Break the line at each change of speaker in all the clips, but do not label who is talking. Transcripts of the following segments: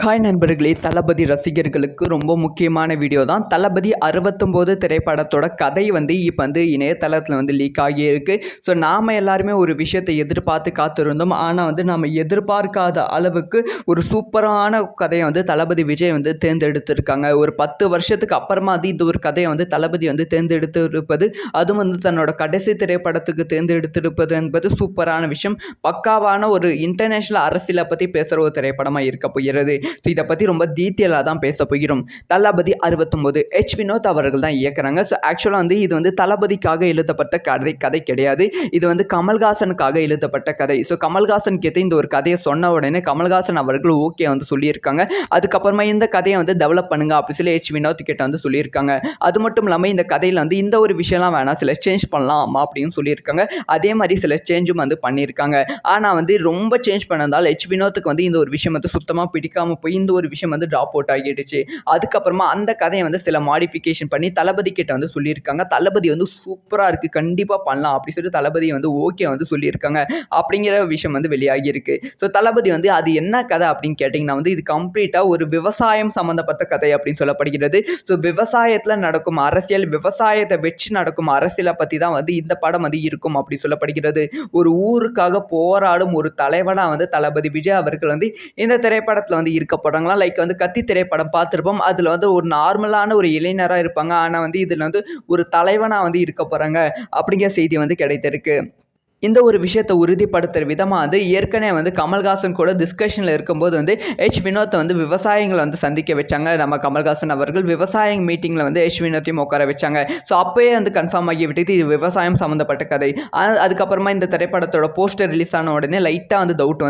Hi நண்பர்களே, தளபதி ரசிகர்களுக்கு ரொம்ப முக்கியமான வீடியோ தான். தளபதி 69 திரைப்படத்தோட கதை இப்போ இணையதளத்தில் லீக் ஆகியிருக்கு. ஸோ நாம் எல்லாருமே ஒரு விஷயத்தை எதிர்பார்த்து காத்திருந்தோம். ஆனால் நாம் எதிர்பார்க்காத அளவுக்கு ஒரு சூப்பரான கதையை தளபதி விஜய் தேர்ந்தெடுத்திருக்காங்க. ஒரு 10 வருஷத்துக்கு அப்புறமா இந்த ஒரு கதையை தளபதி தேர்ந்தெடுத்திருப்பது, அதுவும் தன்னோட கடைசி திரைப்படத்துக்கு தேர்ந்தெடுத்திருப்பது என்பது சூப்பரான விஷயம். பக்காவான ஒரு இன்டர்நேஷனல் அரசியலை பற்றி பேசுகிற ஒரு திரைப்படமாக இருக்க போகிறது. ஸோ இதை பற்றி ரொம்ப டீட்டெயிலாக தான் பேச போகிறோம். தளபதி 69 வினோத் அவர்கள் தான் இயக்குறாங்க. ஸோ ஆக்சுவலாக இது தளபதிக்காக எழுதப்பட்ட கதை கிடையாது. இது கமல்ஹாசனுக்காக எழுதப்பட்ட கதை. ஸோ கமல்ஹாசன் கிட்ட இந்த ஒரு கதையை சொன்ன உடனே கமல்ஹாசன் அவர்கள் ஓகே சொல்லியிருக்காங்க. அதுக்கப்புறமா இந்த கதையை டெவலப் பண்ணுங்க அப்படி சொல்லி வினோத் கிட்ட சொல்லியிருக்காங்க. அது மட்டும் இல்லாமல் இந்த கதையில் இந்த ஒரு விஷயம்லாம் வேணாம், சில சேஞ்ச் பண்ணலாம் அப்படின்னு சொல்லியிருக்காங்க. அதே மாதிரி சில சேஞ்சும் பண்ணியிருக்காங்க. ஆனால் ரொம்ப சேஞ்ச் பண்ணதால் வினோத்துக்கு இந்த ஒரு விஷயம் சுத்தமாக பிடிக்காம போய் இந்த ஒரு விஷயம் ட்ராப் அவுட் ஆகிடுச்சு. அதுக்கப்புறமா அந்த கதையை சில மாடிஃபிகேஷன் பண்ணி தளபதி கிட்ட சொல்லியிருக்காங்க. தளபதி சூப்பராக இருக்குது, கண்டிப்பாக பண்ணலாம் அப்படி சொல்லி தளபதி ஓகே சொல்லியிருக்காங்க. அப்படிங்கிற விஷயம் வெளியாகி இருக்கு. ஸோ தளபதி அது என்ன கதை அப்படின்னு கேட்டிங்கன்னா இது கம்ப்ளீட்டாக ஒரு விவசாயம் சம்மந்தப்பட்ட கதை அப்படின்னு சொல்லப்படுகிறது. ஸோ விவசாயத்தில் நடக்கும் அரசியல், விவசாயத்தை வச்சு நடக்கும் அரசியலை பற்றி தான் இந்த படம் இருக்கும் அப்படி சொல்லப்படுகிறது. ஒரு ஊருக்காக போராடும் ஒரு தலைவனாக தளபதி விஜய் அவர்கள் இந்த திரைப்படத்தில் இருக்க போகிறாங்களா. லைக் கத்தி திரைப்படம் பார்த்துருப்போம். அதில் ஒரு நார்மலான ஒரு இளைஞராக இருப்பாங்க. ஆனால் இதில் ஒரு தலைவனாக இருக்க போகிறாங்க அப்படிங்கிற செய்தி கிடைத்திருக்கு. இந்த ஒரு விஷயத்தை உறுதிப்படுத்துகிற விதமாக ஏற்கனவே கமல்ஹாசன் கூட டிஸ்கஷனில் இருக்கும்போது வினோத்தை விவசாயிகளை சந்திக்க வச்சாங்க. நம்ம கமல்ஹாசன் அவர்கள் விவசாய மீட்டிங்கில் வினோத்தையும் உட்கார வச்சாங்க. ஸோ அப்போயே கன்ஃபார்ம் ஆகி விட்டது இது விவசாயம் சம்மந்தப்பட்ட கதை. அதுக்கப்புறமா இந்த திரைப்படத்தோட போஸ்டர் ரிலீஸ் ஆன உடனே லைட்டாக டவுட்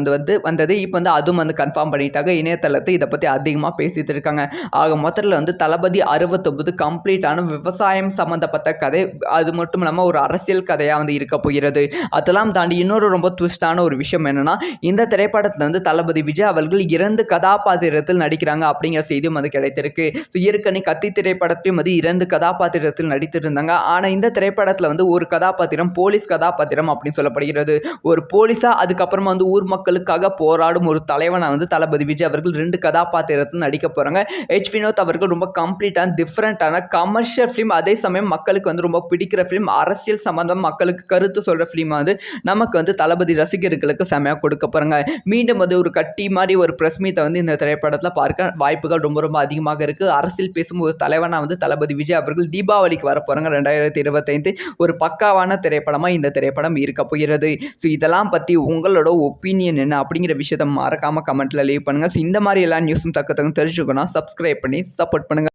வந்தது. இப்போ அதுவும் கன்ஃபார்ம் பண்ணிட்டாங்க. இணையதளத்தை இதை பற்றி அதிகமாக பேசிட்டு இருக்காங்க. ஆக மொத்தத்தில் தளபதி 69 கம்ப்ளீட்டான விவசாயம் சம்மந்தப்பட்ட கதை. அது மட்டும் இல்லாமல் ஒரு அரசியல் கதையாக இருக்க போகிறது. அதெல்லாம் தாண்டி இன்னொரு ரொம்ப ட்விஸ்டான ஒரு விஷயம் என்னன்னா, இந்த திரைப்படத்தில் தளபதி விஜய் அவர்கள் 2 கதாபாத்திரத்தில் நடிக்கிறாங்க அப்படிங்கிற செய்தியும் கிடைத்திருக்கு. ஸோ ஏற்கனவே கத்தி திரைப்படத்தையும் 2 கதாபாத்திரத்தில் நடித்திருந்தாங்க. ஆனால் இந்த திரைப்படத்தில் ஒரு கதாபாத்திரம் போலீஸ் கதாபாத்திரம் அப்படின்னு சொல்லப்படுகிறது. ஒரு போலீஸா, அதுக்கப்புறமா ஊர் மக்களுக்காக போராடும் ஒரு தலைவனாக தளபதி விஜய் அவர்கள் 2 கதாபாத்திரத்தில் நடிக்க போகிறாங்க. வினோத் அவர்கள் ரொம்ப கம்ப்ளீட்டான டிஃப்ரெண்டான கமர்ஷியல் ஃபிலிம், அதே சமயம் மக்களுக்கு ரொம்ப பிடிக்கிற ஃபிலிம், அரசியல் சம்பந்தம் மக்களுக்கு கருத்து சொல்கிற ஃபிலிம் நமக்கு தளபதி ரசிகர்களுக்கு செமையாக கொடுக்க போகிறாங்க. மீண்டும் ஒரு கட்டி மாதிரி ஒரு பிரஸ் மீட்டை இந்த திரைப்படத்தில் பார்க்க வாய்ப்புகள் ரொம்ப ரொம்ப அதிகமாக இருக்குது. அரசியல் பேசும் ஒரு தலைவனாக தளபதி விஜய் அவர்கள் தீபாவளிக்கு வர போகிறாங்க 2025. ஒரு பக்காவான திரைப்படமாக இந்த திரைப்படம் இருக்க போகிறது. ஸோ இதெல்லாம் பற்றி உங்களோட ஒப்பீனியன் என்ன அப்படிங்கிற விஷயத்தை மறக்காமல் கமெண்ட்டில் லீவ் பண்ணுங்கள். ஸோ இந்த மாதிரி எல்லா நியூஸும் தக்க தெரிஞ்சுக்கணும். சப்ஸ்கிரைப் பண்ணி சப்போர்ட் பண்ணுங்கள்.